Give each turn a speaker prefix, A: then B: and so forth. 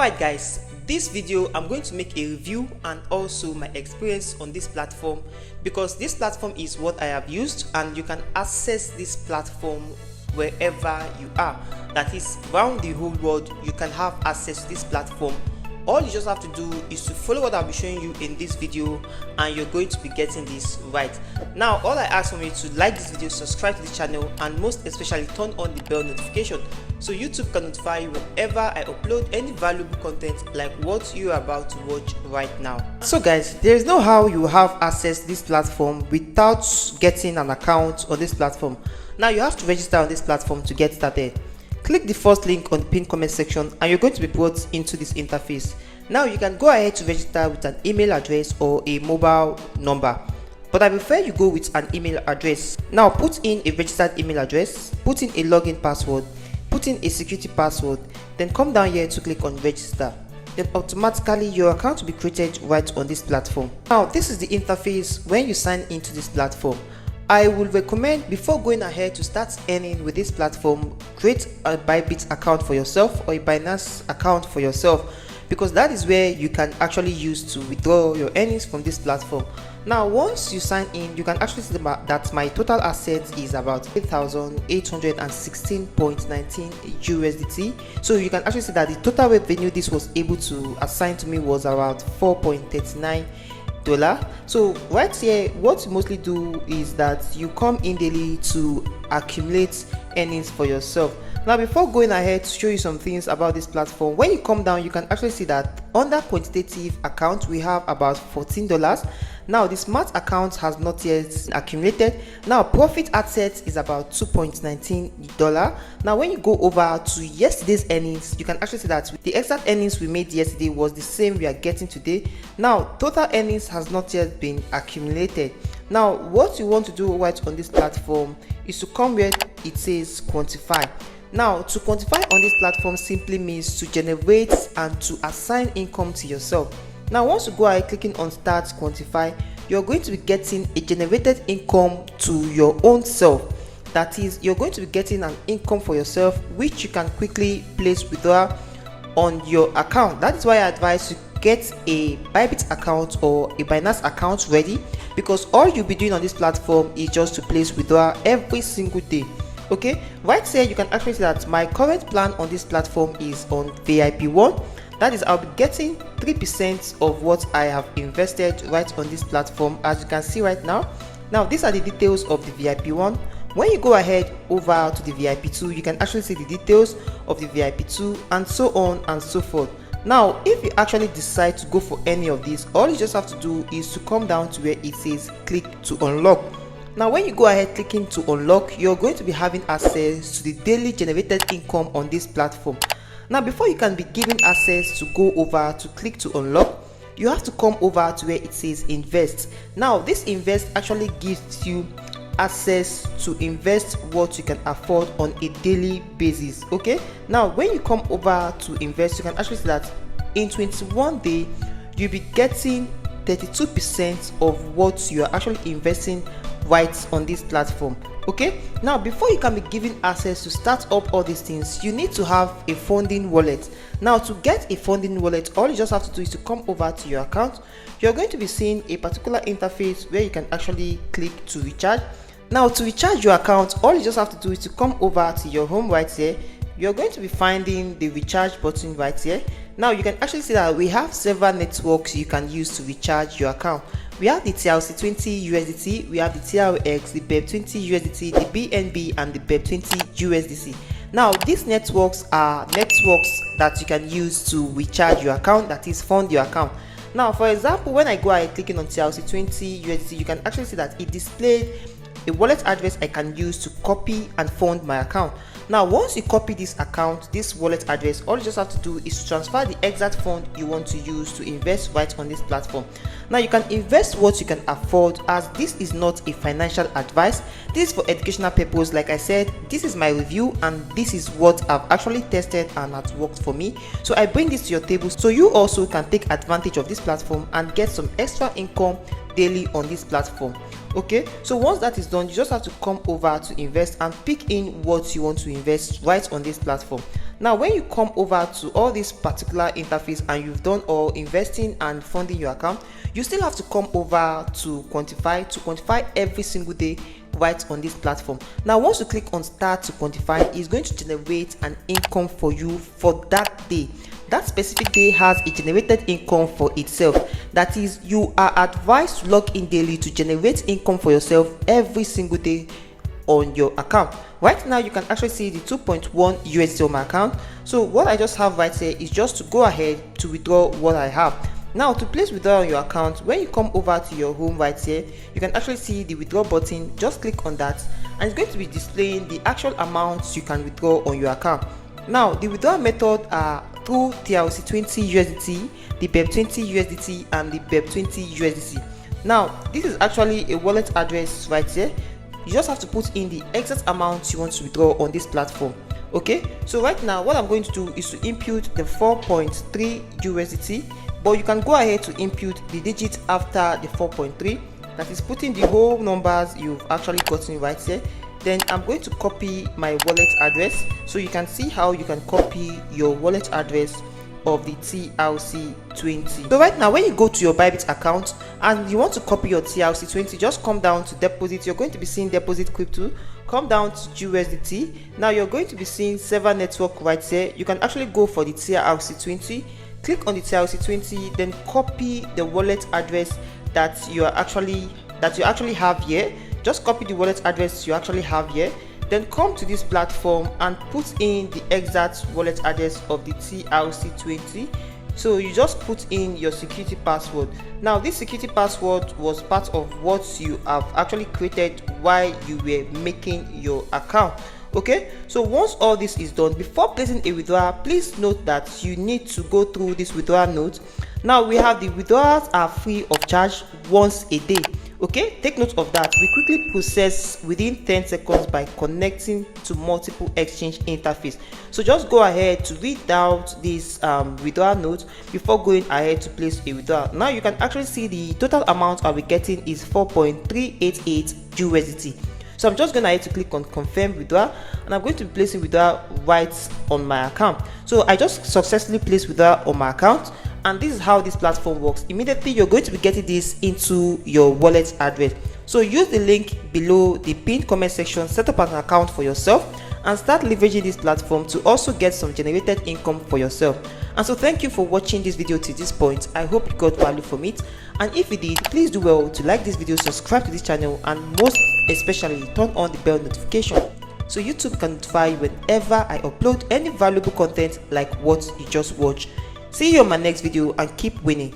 A: Alright guys, this video I'm going to make a review and also my experience on this platform, because this platform is what I have used and you can access this platform wherever you are. That is, around the whole world you can have access to this platform. All you just have to do is to follow what I'll be showing you in this video and you're going to be getting this right. Now all I ask from you to like this video, subscribe to the channel, and most especially turn on the bell notification so YouTube can notify you whenever I upload any valuable content like what you're about to watch right now. So guys, there is no how you have access to this platform without getting an account on this platform. Now you have to register on this platform to get started. Click the first link on the pinned comment section and you're going to be brought into this interface. Now you can go ahead to register with an email address or a mobile number, but I prefer you go with an email address. Now put in a registered email address, put in a login password, put in a security password, then come down here to click on register. Then automatically your account will be created right on this platform. Now this is the interface when you sign into this platform. I would recommend, before going ahead to start earning with this platform, create a Bybit account for yourself or a Binance account for yourself, because that is where you can actually use to withdraw your earnings from this platform. Now once you sign in, you can actually see that my total assets is about 8,816.19 USDT. So you can actually see that the total revenue this was able to assign to me was around $4.39. So right here, what you mostly do is that you come in daily to accumulate earnings for yourself. Now before going ahead to show you some things about this platform, when you come down you can actually see that under quantitative account we have about $14. Now the smart account has not yet accumulated. Now profit assets is about $2.19. Now when you go over to yesterday's earnings, you can actually see that the exact earnings we made yesterday was the same we are getting today. Now total earnings has not yet been accumulated. Now what you want to do right on this platform is to come where it says quantify. Now to quantify on this platform simply means to generate and to assign income to yourself. Now once you go ahead clicking on start quantify, you're going to be getting a generated income to your own self. That is, you're going to be getting an income for yourself which you can quickly place withdrawal on your account. That is why I advise you get a Bybit account or a Binance account ready, because all you'll be doing on this platform is just to place withdrawal every single day. Okay, right here you can actually see that my current plan on this platform is on VIP 1. That is, I'll be getting 3% of what I have invested right on this platform, as you can see right now. Now these are the details of the VIP 1. When you go ahead over to the VIP 2, you can actually see the details of the VIP 2 and so on and so forth. Now if you actually decide to go for any of these, all you just have to do is to come down to where it says click to unlock. Now when you go ahead clicking to unlock, you're going to be having access to the daily generated income on this platform. Now before you can be given access to go over to click to unlock, you have to come over to where it says invest. Now this invest actually gives you access to invest what you can afford on a daily basis. Okay, now when you come over to invest, you can actually see that in 21 days you'll be getting 32% of what you are actually investing right on this platform. Okay, now before you can be given access to start up all these things, you need to have a funding wallet. Now to get a funding wallet, all you just have to do is to come over to your account. You're going to be seeing a particular interface where you can actually click to recharge. Now to recharge your account, all you just have to do is to come over to your home right here. You're going to be finding the recharge button right here. Now you can actually see that we have several networks you can use to recharge your account. We have the TRC20 USDT, we have the TRX, the BEP20 USDT, the BNB, and the BEP20 USDC. Now these networks are networks that you can use to recharge your account, that is fund your account. Now for example, when I go ahead clicking on TRC20 USDT, you can actually see that it displayed a wallet address I can use to copy and fund my account. Now once you copy this account, this wallet address, all you just have to do is to transfer the exact fund you want to use to invest right on this platform. Now you can invest what you can afford, as this is not a financial advice. This is for educational purpose. Like I said, this is my review and this is what I've actually tested and has worked for me. So I bring this to your table so you also can take advantage of this platform and get some extra income daily on this platform. Okay, so once that is done, you just have to come over to invest and pick in what you want to invest right on this platform. Now when you come over to all this particular interface and you've done all investing and funding your account, you still have to come over to quantify every single day right on this platform. Now once you click on start to quantify, it's going to generate an income for you for that day. That specific day has a generated income for itself. That is, you are advised to log in daily to generate income for yourself every single day on your account. Right now you can actually see the 2.1 USD on my account. So what I just have right here is just to go ahead to withdraw what I have. Now to place withdrawal on your account, when you come over to your home right here, you can actually see the withdraw button. Just click on that and it's going to be displaying the actual amounts you can withdraw on your account. Now the withdrawal method are through TRC20 USDT, the BEP20 USDT and the BEP20 USDT. Now this is actually a wallet address right here. You just have to put in the exact amount you want to withdraw on this platform. Okay, so right now what I'm going to do is to input the 4.3 USDT, but you can go ahead to input the digit after the 4.3, that is putting the whole numbers you've actually gotten right here. Then I'm going to copy my wallet address, so you can see how you can copy your wallet address of the TRC20. So right now when you go to your Bybit account and you want to copy your TRC20, just come down to deposit. You're going to be seeing deposit crypto, come down to USDT. Now you're going to be seeing server network right here. You can actually go for the TRC20, click on the TRC20, then copy the wallet address that you actually have here. Just copy the wallet address you actually have here, then come to this platform and put in the exact wallet address of the TRC20. So you just put in your security password. Now this security password was part of what you have actually created while you were making your account. Okay, so once all this is done, before placing a withdrawal, please note that you need to go through this withdrawal note. Now we have the withdrawals are free of charge once a day. Okay, take note of that. We quickly process within 10 seconds by connecting to multiple exchange interface. So just go ahead to read out this withdrawal note before going ahead to place a withdrawal. Now you can actually see the total amount I'll be getting is 4.388 USDT. So I'm just going ahead to click on confirm withdrawal and I'm going to be placing withdrawal right on my account. So I just successfully placed withdrawal on my account, and this is how this platform works. Immediately you're going to be getting this into your wallet address. So use the link below the pinned comment section, set up an account for yourself and start leveraging this platform to also get some generated income for yourself. And so thank you for watching this video to this point. I hope you got value from it, and if you did, please do well to like this video, subscribe to this channel, and most especially turn on the bell notification so YouTube can notify you whenever I upload any valuable content like what you just watched. See you on my next video and keep winning.